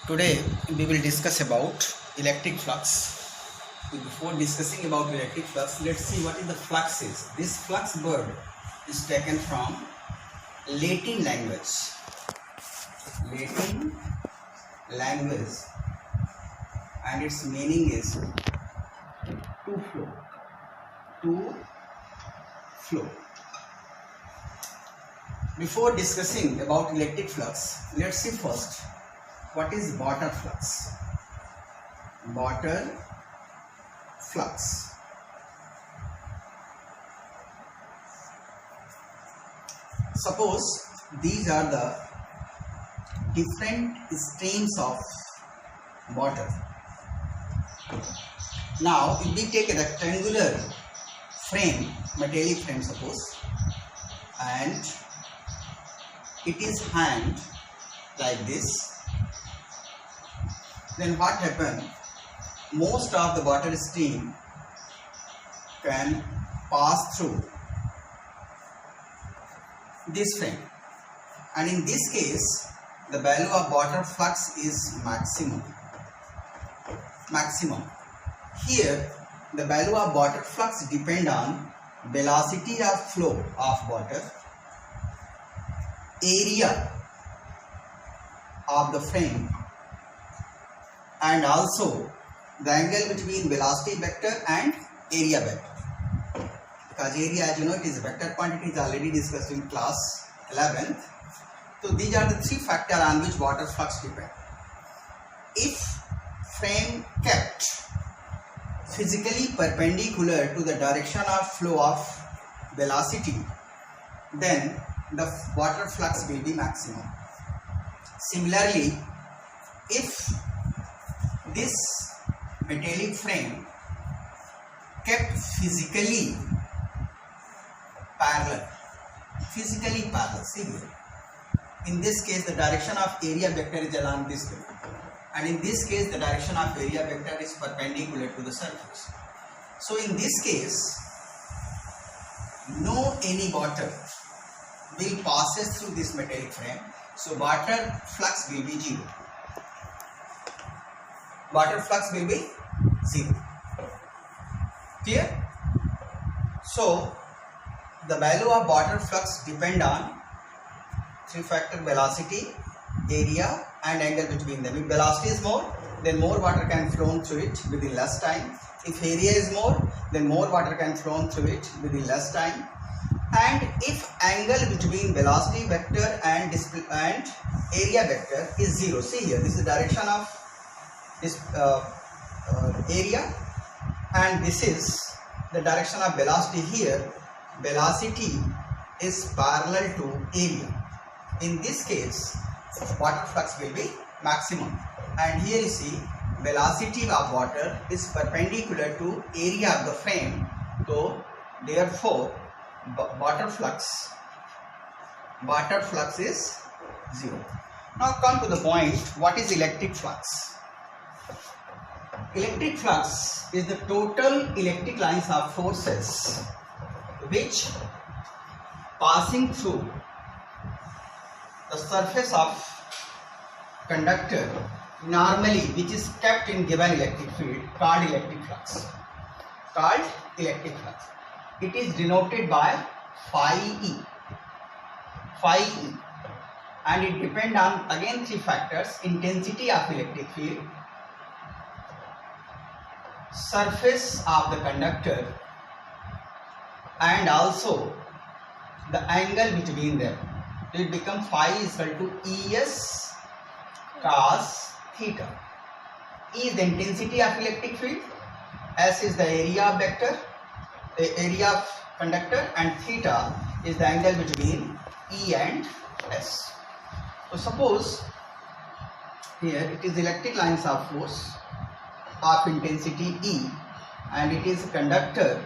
Today we will discuss about electric flux. Before discussing about electric flux, let's see what is the flux is. This flux word is taken from Latin language. Latin language, and its meaning is to flow. To flow. Before discussing about electric flux, let's see first what is water flux. Water flux. Suppose these are the different streams of water. Now, if we take a rectangular frame, metallic frame suppose, and it is hanged like this, then what happens? Most of the water stream can pass through this frame, and in this case the value of water flux is maximum. Here the value of water flux depend on velocity of flow of water, area of the frame, and also the angle between velocity vector and area vector. Because area, as you know, it is a vector quantity, is already discussed in class 11th. So these are the three factors on which water flux depend. If frame kept physically perpendicular to the direction of flow of velocity, then the water flux will be maximum. Similarly, if this metallic frame kept physically parallel, see here. In this case, the direction of area vector is along this way, and in this case, the direction of area vector is perpendicular to the surface. So, in this case, no any water will passes through this metallic frame. So, water flux will be zero. Water flux will be zero. Clear? So, the value of water flux depend on three factor: velocity, area, and angle between them. If velocity is more, then more water can flow through it within less time. If area is more, then more water can flow through it within less time. And if angle between velocity vector and area vector is zero, see here, this is the direction of this area, and this is the direction of velocity. Here velocity is parallel to area. In this case, water flux will be maximum, and here you see velocity of water is perpendicular to area of the frame, so therefore water flux is zero. Now come to the point, what is electric flux? Electric flux is the total electric lines of forces which passing through the surface of conductor normally, which is kept in given electric field, called electric flux. It is denoted by phi E, and it depends on again three factors: intensity of electric field, surface of the conductor, and also the angle between them. It becomes phi is equal to Es cos theta. E is the intensity of electric field, S is the area of vector, the area of conductor, and theta is the angle between E and S. So suppose here it is electric lines of force of intensity E, and it is a conductor.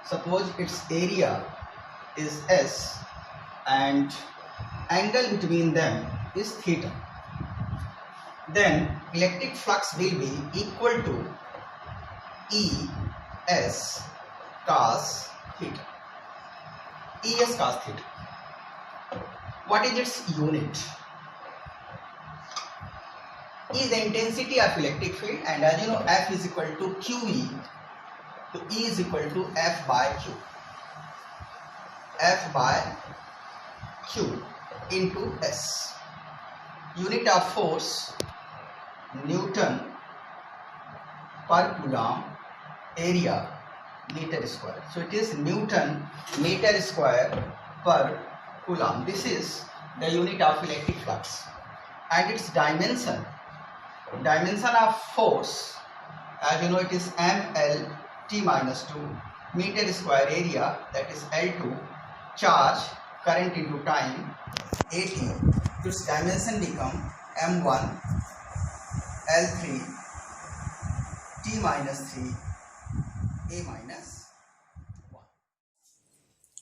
Suppose its area is S and angle between them is theta. Then electric flux will be equal to Es cos theta. Es cos theta. What is its unit? is the intensity of electric field, and as you know, F is equal to QE, so E is equal to F by Q. F by Q into S. Unit of force Newton per Coulomb, area meter square. So it is Newton meter square per Coulomb. This is the unit of electric flux, and its dimension of force, as you know, it is ml t minus 2, meter square area, that is L2, charge current into time at, its dimension become m1 L3 t minus 3 a minus 1.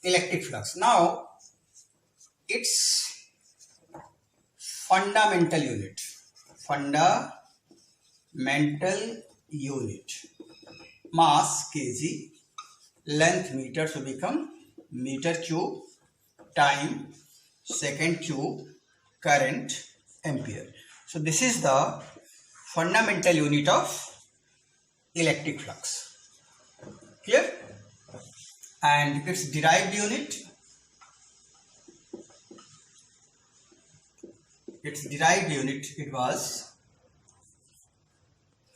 Electric flux. Now its fundamental unit, mass kg, length meter, so become meter cube, time second cube, current ampere. So this is the fundamental unit of electric flux. Clear? And its derived unit, it was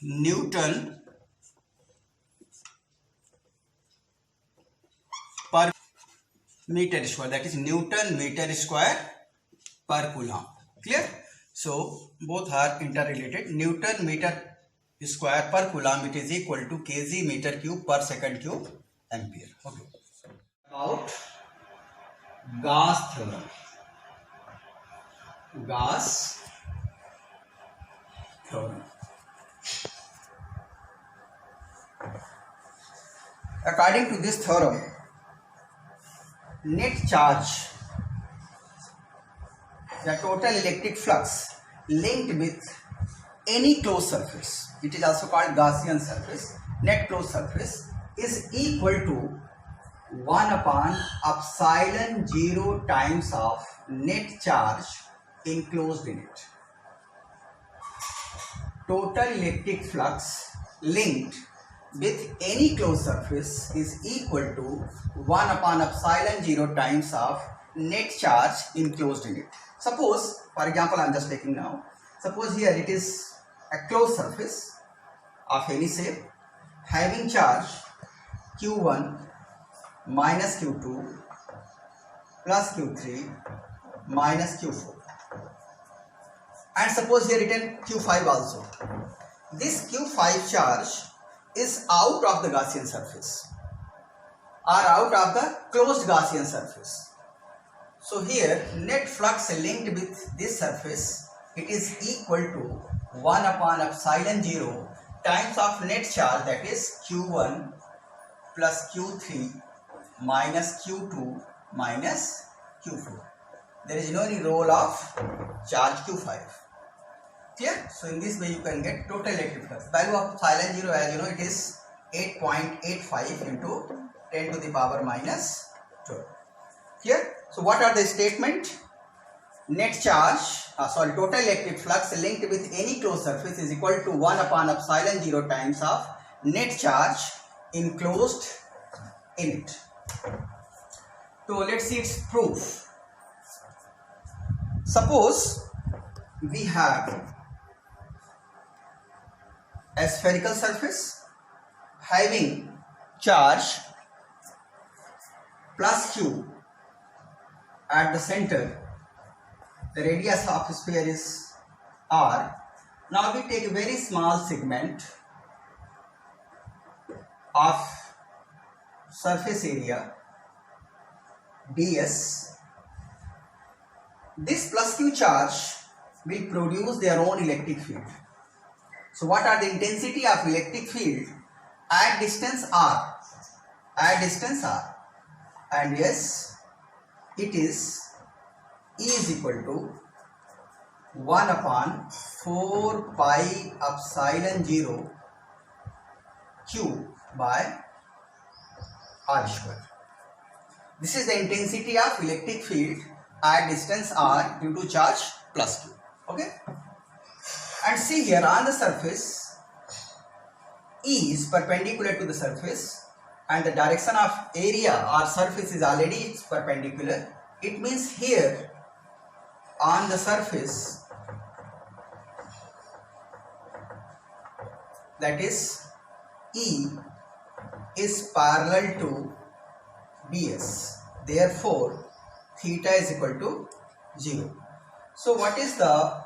Newton per meter square, that is Newton meter square per Coulomb. Clear? So both are interrelated. Newton meter square per Coulomb, it is equal to kg meter cube per second cube ampere. Okay. About Gauss theorem. Gauss theorem. According to this theorem, net charge, the total electric flux linked with any closed surface, it is also called Gaussian surface, net closed surface, is equal to 1 upon epsilon 0 times of net charge enclosed in it. Total electric flux linked with any closed surface is equal to 1 upon epsilon 0 times of net charge enclosed in it. Suppose, for example, I am just taking now, suppose here it is a closed surface of any shape having charge Q1 minus Q2 plus Q3 minus Q4, and suppose here written Q5 also. This Q5 charge is out of the Gaussian surface or out of the closed Gaussian surface. So here net flux linked with this surface, it is equal to 1 upon epsilon 0 times of net charge, that is Q1 plus Q3 minus Q2 minus Q4. There is no any role of charge Q5. Clear? So in this way you can get total electric flux. Value of epsilon 0, as you know, it is 8.85 into 10 to the power minus 12. Clear? So what are the statement? Net charge, total electric flux linked with any closed surface is equal to 1 upon epsilon 0 times of net charge enclosed in it. So let's see its proof. Suppose we have a spherical surface having charge plus Q at the center. The radius of the sphere is R. Now we take a very small segment of surface area ds. This plus Q charge will produce their own electric field. So what are the intensity of electric field at distance R? At distance R. And yes, it is E is equal to 1 upon 4 pi epsilon 0 Q by R square. This is the intensity of electric field at distance R due to charge plus Q. Okay. And see here, on the surface, E is perpendicular to the surface, and the direction of area or surface is already perpendicular. It means here on the surface, that is E is parallel to ds. Therefore, theta is equal to 0. So what is the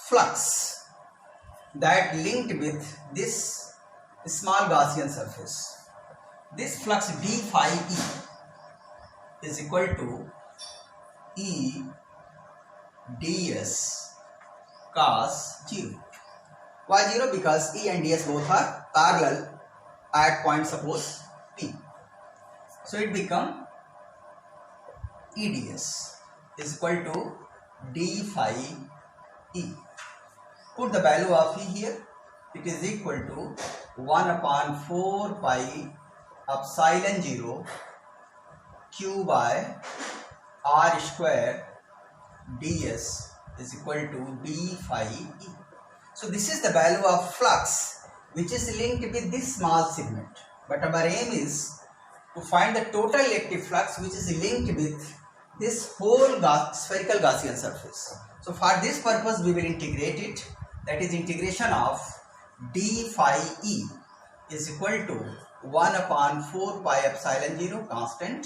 flux that linked with this small Gaussian surface? This flux d phi E is equal to E ds cos 0. Why 0? Because E and ds both are parallel at point suppose P. So it become E ds is equal to d phi E. Put the value of E here. It is equal to 1 upon 4 pi epsilon 0 q by r square ds is equal to d phi E. So this is the value of flux which is linked with this small segment. But our aim is to find the total electric flux which is linked with this whole spherical Gaussian surface. So for this purpose we will integrate it. That is, integration of d phi E is equal to 1 upon 4 pi epsilon 0 constant,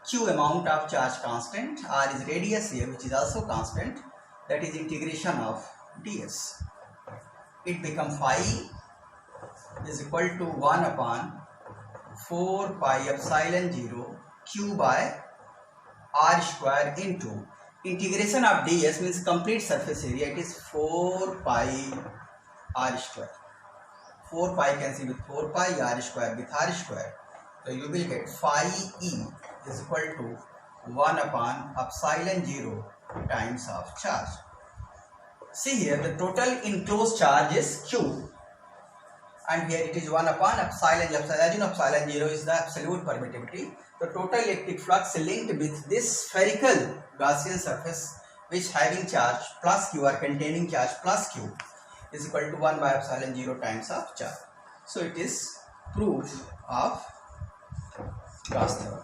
q amount of charge constant, r is radius here which is also constant, that is integration of ds. It becomes phi is equal to 1 upon 4 pi epsilon 0 q by r square into integration of ds means complete surface area. It is 4 pi r square. 4 pi cancel with 4 pi, r square with r square. So you will get phi E is equal to 1 upon epsilon 0 times of charge. See here, the total enclosed charge is q, and here it is 1 upon epsilon. As you know, epsilon 0 is the absolute permittivity. The total electric flux linked with this spherical Gaussian surface which having charge plus q or containing charge plus q is equal to 1 by epsilon 0 times of charge. So it is proof of Gauss theorem.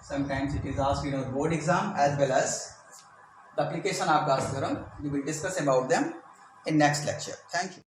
Sometimes it is asked in our board exam as well as the application of Gauss theorem. We will discuss about them in next lecture. Thank you.